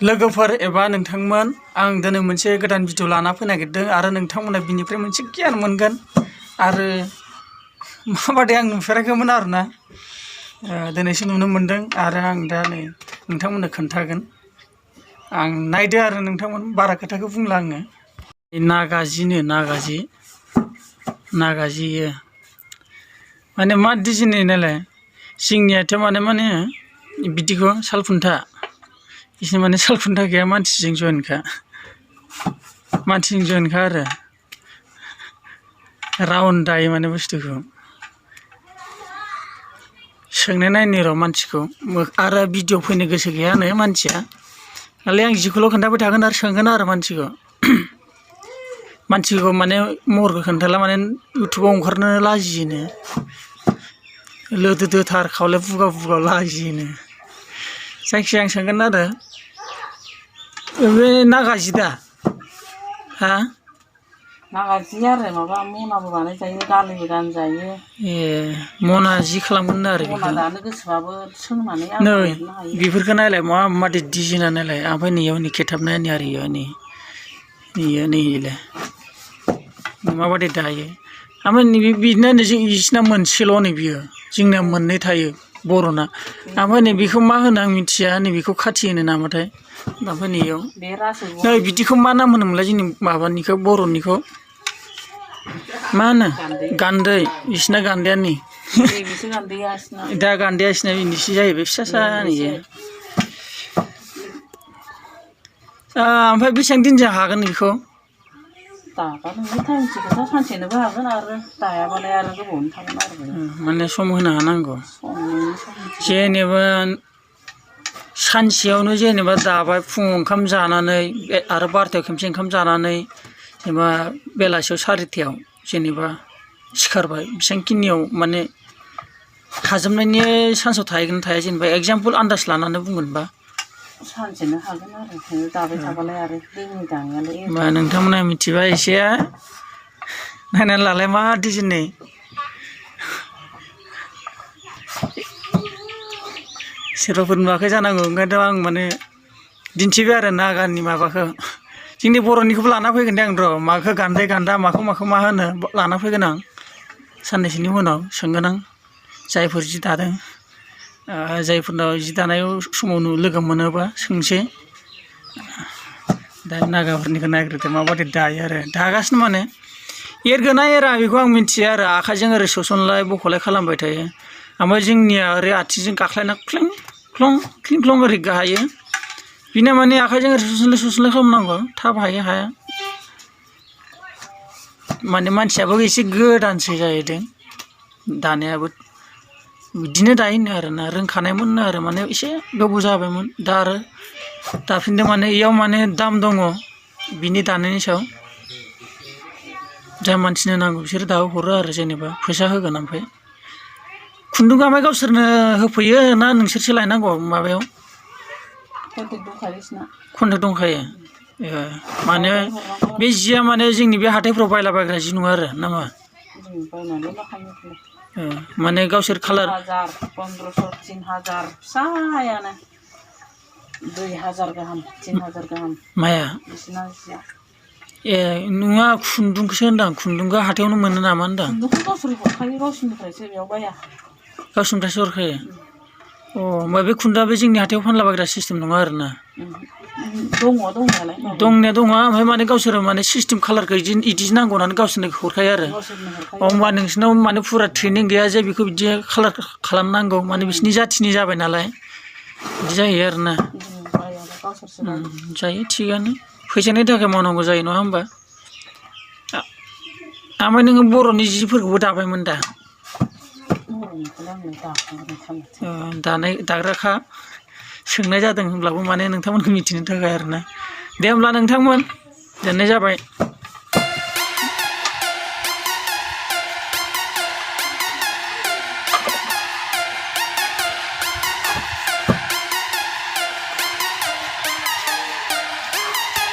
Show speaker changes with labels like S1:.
S1: लोगोफोर एबा नोंथांमोन आं दिनै मोनसे गोदान भिडिअ लाना फैनो नागिरदों आरो नोंथांमोना बिनिफ्राय मोनसे गियान मोनगोन आरो माबादि आं नुफेराखैमोन आरोना दिनैसो नुनो मोनदों आरो आं दा नै नोंथांमोननो खोन्थागोन आं नायदो आरो नोंथांमोन बारा खोथाखौ बुंला आङो नागाजिनो नागाजि माने मा डिजाइननि नालाय जोंनियाथ' माने बिदिखौ सालखुन्था इसोर माने सालखुन्था गैया मानसिजों जइनखा आरो राउन्ड दायो माने बुस्थुखौ सोंनाय नायनो र' मानसिखौ आरो भिडिअ फैनो गोसो गैयानो मानसिया खालि आं जिखौल' खोन्थाबाय थागोन आरो सोंगोन आरो मानसिखौ माने महरखौ खोन्थाला माने इउटुबाव ओंखारनो लाजियोनो लोदोदोथार खावलाय बुगाव लाजियोनो जायखिजाया आं सोंगोन आरो बे नागाजि दा हा
S2: नागाजि आरो माबा मनाबो बानायजायो दालिबो गानजायो
S1: मना जि खालामगोन आरो
S2: मना दानो गोसोबाबो सोंनानै
S1: नै
S2: एरनो हायो
S1: बेफोरखौ नायलाय माबादि डिजाइना नायलाय ओमफ्राय नैयाव नै खेथाबनाय आरो इयो नैलाय माबादि दायो ओमफ्राय नैबे बिदिनो बिसिना मोनसेल' नै बियो जोंनिया मोननै थायो बर'ना ओमफ्राय नैबेखौ मा होनो आं मिथिया नैबेखौ खाथि होनो नामाथाय ओमफ्राय नैयाव नै बिदिखौ मा नाम होनोमोनलाय जोंनि माबानिखौ बर'निखौ मा होनो गान्दै बिसिना गान्दैया नै दा गान्दैया बिसिना बिनिसो जाहैबाय फिसा नैयो ओमफ्राय बेसेबां दिनजों हागोन बेखौ
S2: दाबा नोंनि टाइमसो खोथा सानसेनोबो हागोन आरो दायाबालाय आरो गोबावनो थागोन आरो
S1: माने सम होनो हानांगौ जेनेबा सानसेयावनो जेनेबा दाबाय फुङाव ओंखाम जानानै आरो बार'थायाव खेबसे ओंखाम जानानै जेनेबा बेलासियाव सारिथायाव जेनेबा सिखारबाय बेसेबांखिनियाव माने हाजोबनायनि चान्सआव थाहैगोन थाया जेनेबा एगजामपोल आन्दाज लानानै बुंगोनबा
S2: सानसेनो हागोन आरो दाबाय थाबालाय आरो दैनि दानायालाय
S1: होमबा नोंथांमोना मिथिबा एसे नायनानै लालाय मा डिजाइननि सोरबाफोर नुवाखै जानांगौ ओंखायनोथ' आं माने दिन्थिबाय आरो नागानि माबाखौ जोंनि बर'निखौबो लाना फैगोन दे आं र' माखौ गान्दै गान्दा माखौ मा होनो लाना फैगोन आं साननैसोनि उनाव सोंगोन आं जायफोर जि दादों जायफोरनाव जि दानाय समाव लोगो मोनोबा सोंसै दा नागाफोरनिखौ नायग्रोदो माबादि दायो आरो दागासिनो माने एरगोना एरा बेखौ आं मिथिया आरो आखाइजों ओरै सोसनलाय बख'लाय खालामबाय थायो ओमफ्राय जोंनिया ओरै आथिंजों गाख्लायना ख्लं ख्लं ओरै गाहायो बिना माने आखाइजों ओरै सोसनलाय खालामनांगौ थाब हाया माने मानसियाबो एसे गोदानसो जाहैदों दानायाबो बिदिनो दायोनो आरोना रोंखानायमोननो आरो माने एसे गोबाव जाबायमोन दा आरो दाफिनदों माने इयाव माने दाम दङ बिनि दानायनि सायाव जाय मानसिनो नांगौ बिसोरो दाबो हरो आरो जेनेबा फैसा होगोन ओमफ्राय खुन्दुंआ ओमफ्राय गावसोरनो होफैयो ना नोंसोरसो लायनांगौ माबायाव कन्टेक्ट दंखायो माने बे जिया माने जोंनि बे हाथायफ्राव बायलाबायग्रा जि नङा आरो नामा माने गावसोर कालार
S2: 1500 3000 फिसायानो 2000 गाहाम 3000 गाहाम
S1: माया
S2: बिसिना जिया
S1: नङा खुन्दुंखौसो होनदां खुन्दुंखौ हाथायावनो मोनो नामा होनदां
S2: खुन्दुंखौ गावसोर हरखायो गावसोरनिफ्रायसो बेयाव बाया
S1: गावसोरनिफ्रायसो हरखायो होमबा बे खुन्दुंआ बे जोंनि हाथायाव फानलाबायग्रा सिस्टेम नङा आरोना
S2: दङ दंनायालाय
S1: दंनाया दङ ओमफ्राय माने गावसोर माने सिस्टेम कालारखौ बिदि नांगौ होननानै गावसोरनो हरखायो आरो होमबा नोंसिनाव माने फुरा ट्रेनिं गैया जे बेखौ बिदि कालार खालामनांगौ माने बिसिनि जाथिनि जाबाय नालाय बिदि जायो आरोना जायो थिगानो फैसानि थाखाय मावनांगौ जायो नङा होमबा ओमफ्राय नोङो बर'नि जिफोरखौबो दाबायमोन दा दाग्राखा सोंनाय जादों होनब्लाबो माने नोंथांमोनखौ मिथिनो थाखाय आरोना दे होमब्ला नोंथांमोन दोननाय जाबाय।